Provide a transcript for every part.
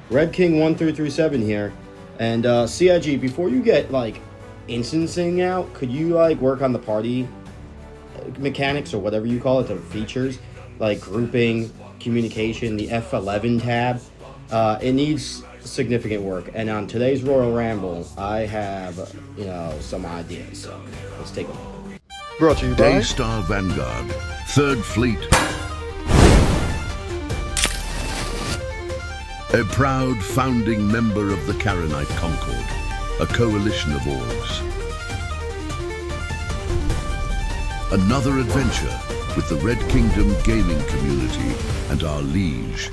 Red King 1337 here. And CIG, before you get like instancing out, could you like work on the party mechanics or whatever you call it, the features, like grouping, communication, the F11 tab? It needs significant work. And on today's Royal Ramble, I have, some ideas. So let's take a look. Brought to you by Daystar Vanguard, 3rd Fleet. A proud founding member of the Karenite Concord, a coalition of orgs. Another adventure with the Red Kingdom gaming community and our liege.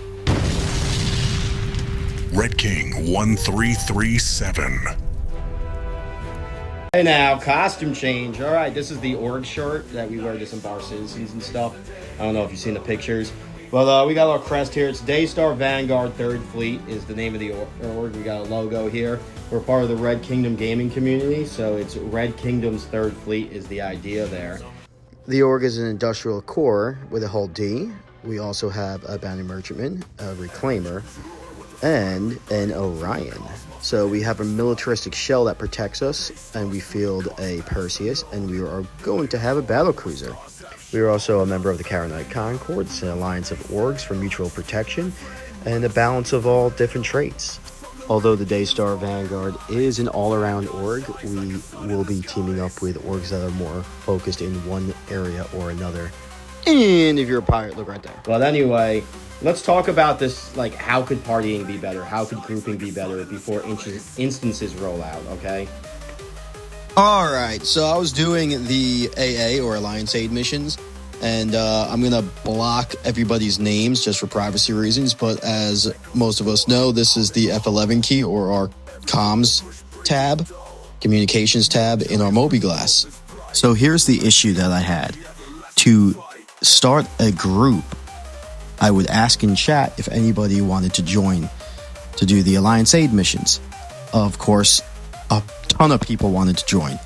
Red King 1337. Hey now, costume change. All right, this is the org shirt that we wear to some bar citizens and stuff. I don't know if you've seen the pictures. But we got our crest here. It's Daystar Vanguard 3rd Fleet is the name of the org. We got a logo here. We're part of the Red Kingdom gaming community, so it's Red Kingdom's 3rd Fleet is the idea there. The org is an industrial core with a hull D. We also have a bounty merchantman, a reclaimer, and an Orion. So we have a militaristic shell that protects us, and we field a Perseus, and we are going to have a battle cruiser. We are also a member of the Karenite Concord. It's an alliance of orgs for mutual protection and a balance of all different traits. Although the Daystar Vanguard is an all-around org, we will be teaming up with orgs that are more focused in one area or another. And if you're a pirate, look right there. Well, anyway, let's talk about this, like, how could partying be better? How could grouping be better before instances roll out, okay? Alright, so I was doing the AA, or Alliance Aid missions, and I'm going to block everybody's names just for privacy reasons, but as most of us know, this is the F11 key, or our comms tab, communications tab in our mobiGlas. So here's the issue that I had. To start a group, I would ask in chat if anybody wanted to join to do the Alliance Aid missions. Of course, a ton of people wanted to join.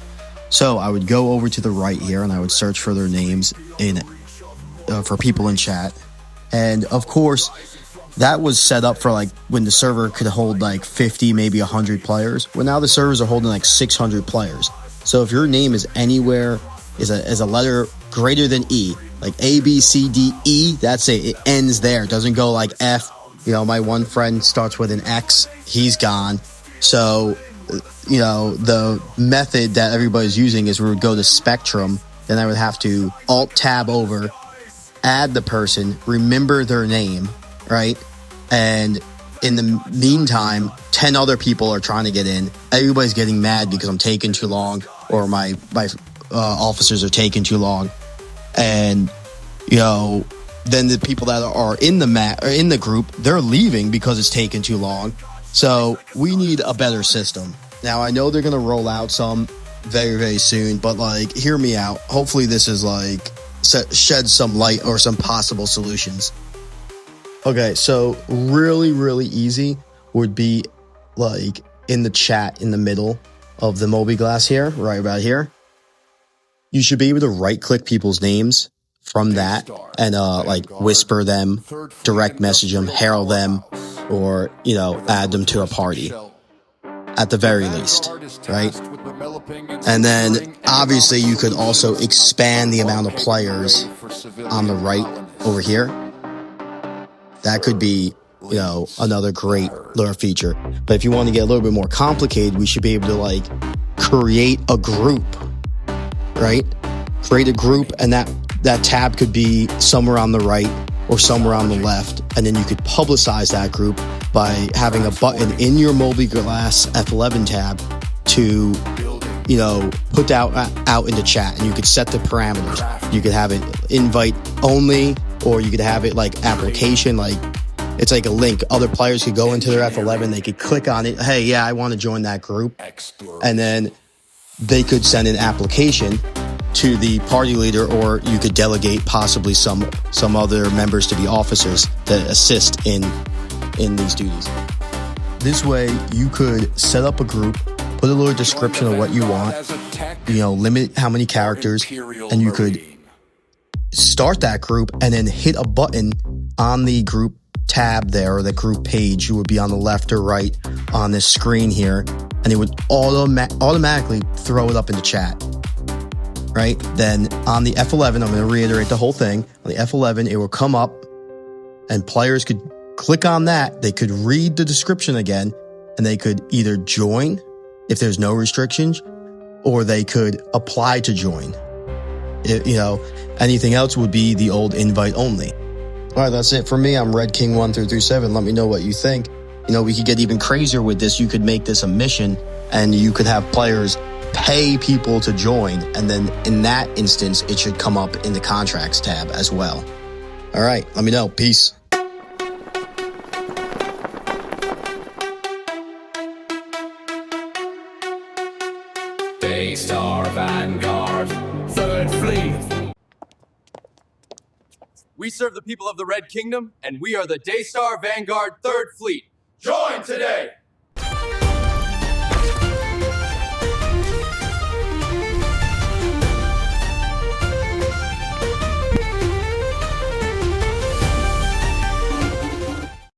So I would go over to the right here and I would search for their names for people in chat. And of course, that was set up for like when the server could hold like 50, maybe 100 players. Well, now the servers are holding like 600 players. So if your name is anywhere, is a letter greater than E, like A, B, C, D, E, that's it. It ends there. It doesn't go like F. My one friend starts with an X. He's gone. So, the method that everybody's using is we would go to Spectrum. Then I would have to Alt-Tab over, add the person, remember their name, right? And in the meantime, 10 other people are trying to get in. Everybody's getting mad because I'm taking too long, or my officers are taking too long. And, then the people that are in the group, they're leaving because it's taking too long. So we need a better system. Now, I know they're going to roll out some very, very soon, but like, hear me out. Hopefully this is like shed some light or some possible solutions. Okay, so really, really easy would be like in the chat in the middle of the mobiGlas here, right about here. You should be able to right click people's names from that and like whisper them, direct message them, herald them, or add them to a party at the very least, right? And then obviously you could also expand the amount of players on the right over here. That could be another great lure feature. But if you want to get a little bit more complicated, we should be able to like create a group, right? Create a group, and that tab could be somewhere on the right or somewhere on the left, and then you could publicize that group by having a button in your mobiGlas F11 tab to put out into chat, and you could set the parameters. You could have it invite only, or you could have it like application, like it's like a link. Other players could go into their F11, they could click on it, hey, yeah, I want to join that group, and then they could send an application to the party leader, or you could delegate possibly some other members to be officers that assist in these duties. This way you could set up a group, put a little description of what you want, limit how many characters, and you could start that group and then hit a button on the group tab there, or the group page, it would be on the left or right on this screen here, and it would automatically throw it up in the chat. Right? Then on the F11, I'm going to reiterate the whole thing. On the F11, it will come up and players could click on that. They could read the description again, and they could either join if there's no restrictions, or they could apply to join. Anything else would be the old invite only. All right, that's it for me. I'm Red King 1337. Let me know what you think. We could get even crazier with this. You could make this a mission, and you could have players pay people to join, and then in that instance, it should come up in the contracts tab as well. All right, let me know. Peace. Daystar Vanguard, 3rd Fleet. We serve the people of the Red Kingdom, and we are the Daystar Vanguard 3rd Fleet. Join today!